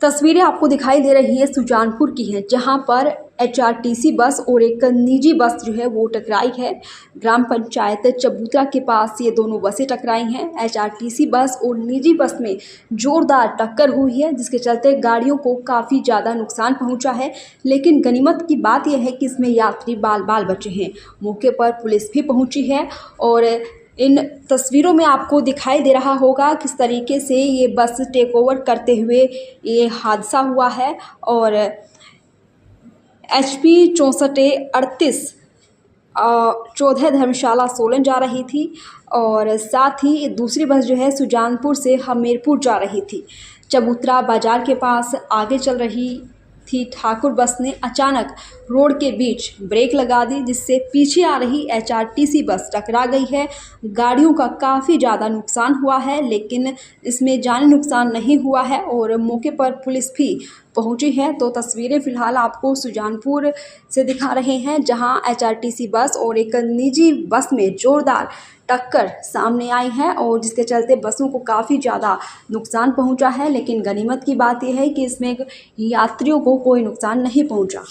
तस्वीरें आपको दिखाई दे रही है सुजानपुर की हैं, जहां पर एचआरटीसी बस और एक निजी बस जो है वो टकराई है। ग्राम पंचायत चबूतरा के पास ये दोनों बसें टकराई हैं। एचआरटीसी बस और निजी बस में जोरदार टक्कर हुई है, जिसके चलते गाड़ियों को काफ़ी ज़्यादा नुकसान पहुंचा है। लेकिन गनीमत की बात यह है कि इसमें यात्री बाल बाल बचे हैं। मौके पर पुलिस भी पहुंची है और इन तस्वीरों में आपको दिखाई दे रहा होगा किस तरीके से ये बस टेक ओवर करते हुए ये हादसा हुआ है। और HP 64A38 चौधरी धर्मशाला सोलन जा रही थी और साथ ही दूसरी बस जो है सुजानपुर से हमीरपुर जा रही थी। चबूतरा बाजार के पास आगे चल रही थी ठाकुर बस ने अचानक रोड के बीच ब्रेक लगा दी, जिससे पीछे आ रही एचआरटीसी बस टकरा गई है। गाड़ियों का काफ़ी ज़्यादा नुकसान हुआ है, लेकिन इसमें जानी नुकसान नहीं हुआ है और मौके पर पुलिस भी पहुंची है। तो तस्वीरें फ़िलहाल आपको सुजानपुर से दिखा रहे हैं, जहां एचआरटीसी बस और एक निजी बस में जोरदार टक्कर सामने आई है और जिसके चलते बसों को काफ़ी ज़्यादा नुकसान पहुंचा है। लेकिन गनीमत की बात यह है कि इसमें यात्रियों को कोई नुकसान नहीं पहुंचा।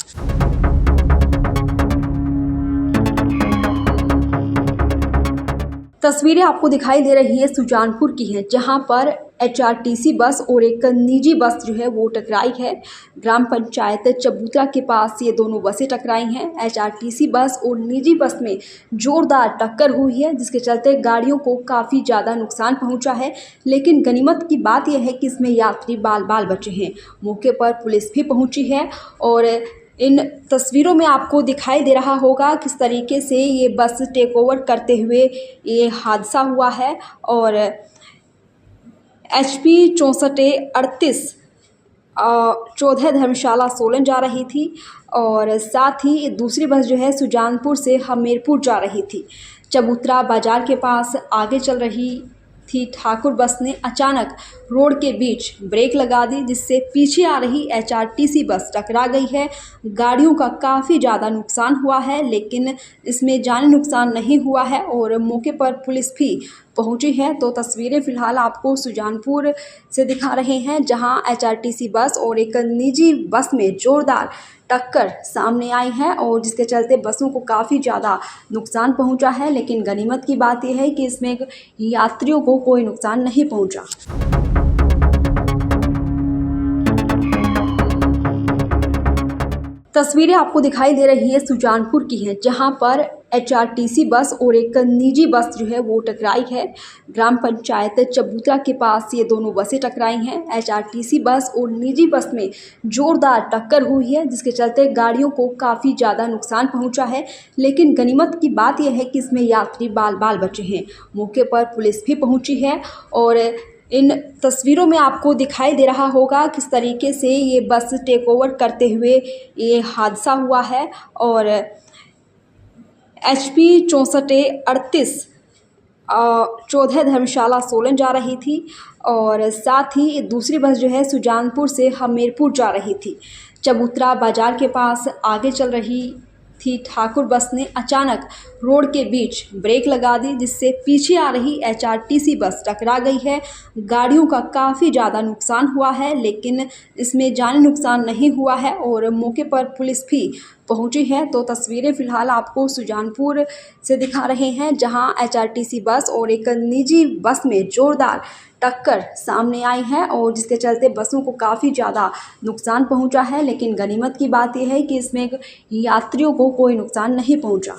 तस्वीरें आपको दिखाई दे रही है सुजानपुर की हैं, जहां पर एचआरटीसी बस और एक निजी बस जो है वो टकराई है। ग्राम पंचायत चबूतरा के पास ये दोनों बसें टकराई हैं। एचआरटीसी बस और निजी बस में जोरदार टक्कर हुई है, जिसके चलते गाड़ियों को काफ़ी ज़्यादा नुकसान पहुंचा है। लेकिन गनीमत की बात यह है कि इसमें यात्री बाल बाल बचे हैं। मौके पर पुलिस भी पहुंची है और इन तस्वीरों में आपको दिखाई दे रहा होगा किस तरीके से ये बस टेक ओवर करते हुए ये हादसा हुआ है। और HP 64A38 चौधरी धर्मशाला सोलन जा रही थी और साथ ही दूसरी बस जो है सुजानपुर से हमीरपुर जा रही थी। चबूतरा बाजार के पास आगे चल रही थी ठाकुर बस ने अचानक रोड के बीच ब्रेक लगा दी, जिससे पीछे आ रही एचआरटीसी बस टकरा गई है। गाड़ियों का काफ़ी ज़्यादा नुकसान हुआ है, लेकिन इसमें जानी नुकसान नहीं हुआ है और मौके पर पुलिस भी पहुंची है। तो तस्वीरें फ़िलहाल आपको सुजानपुर से दिखा रहे हैं, जहां एचआरटीसी बस और एक निजी बस में जोरदार टक्कर सामने आई है और जिसके चलते बसों को काफ़ी ज़्यादा नुकसान पहुंचा है। लेकिन गनीमत की बात यह है कि इसमें यात्रियों को कोई नुकसान नहीं पहुंचा। तस्वीरें आपको दिखाई दे रही है सुजानपुर की हैं, जहां पर एचआरटीसी बस और एक निजी बस जो है वो टकराई है। ग्राम पंचायत चबूतरा के पास ये दोनों बसें टकराई हैं। एचआरटीसी बस और निजी बस में जोरदार टक्कर हुई है, जिसके चलते गाड़ियों को काफ़ी ज़्यादा नुकसान पहुंचा है। लेकिन गनीमत की बात यह है कि इसमें यात्री बाल बाल बचे हैं। मौके पर पुलिस भी पहुंची है और इन तस्वीरों में आपको दिखाई दे रहा होगा किस तरीके से ये बस टेक ओवर करते हुए ये हादसा हुआ है। और HP 64A38 चौधरी धर्मशाला सोलन जा रही थी और साथ ही दूसरी बस जो है सुजानपुर से हमीरपुर जा रही थी। चबूतरा बाजार के पास आगे चल रही थी ठाकुर बस ने अचानक रोड के बीच ब्रेक लगा दी, जिससे पीछे आ रही एचआरटीसी बस टकरा गई है। गाड़ियों का काफ़ी ज़्यादा नुकसान हुआ है, लेकिन इसमें जानी नुकसान नहीं हुआ है और मौके पर पुलिस भी पहुंची है। तो तस्वीरें फ़िलहाल आपको सुजानपुर से दिखा रहे हैं, जहां एचआरटीसी बस और एक निजी बस में जोरदार टक्कर सामने आई है और जिसके चलते बसों को काफ़ी ज़्यादा नुकसान पहुंचा है। लेकिन गनीमत की बात यह है कि इसमें यात्रियों को कोई नुकसान नहीं पहुंचा।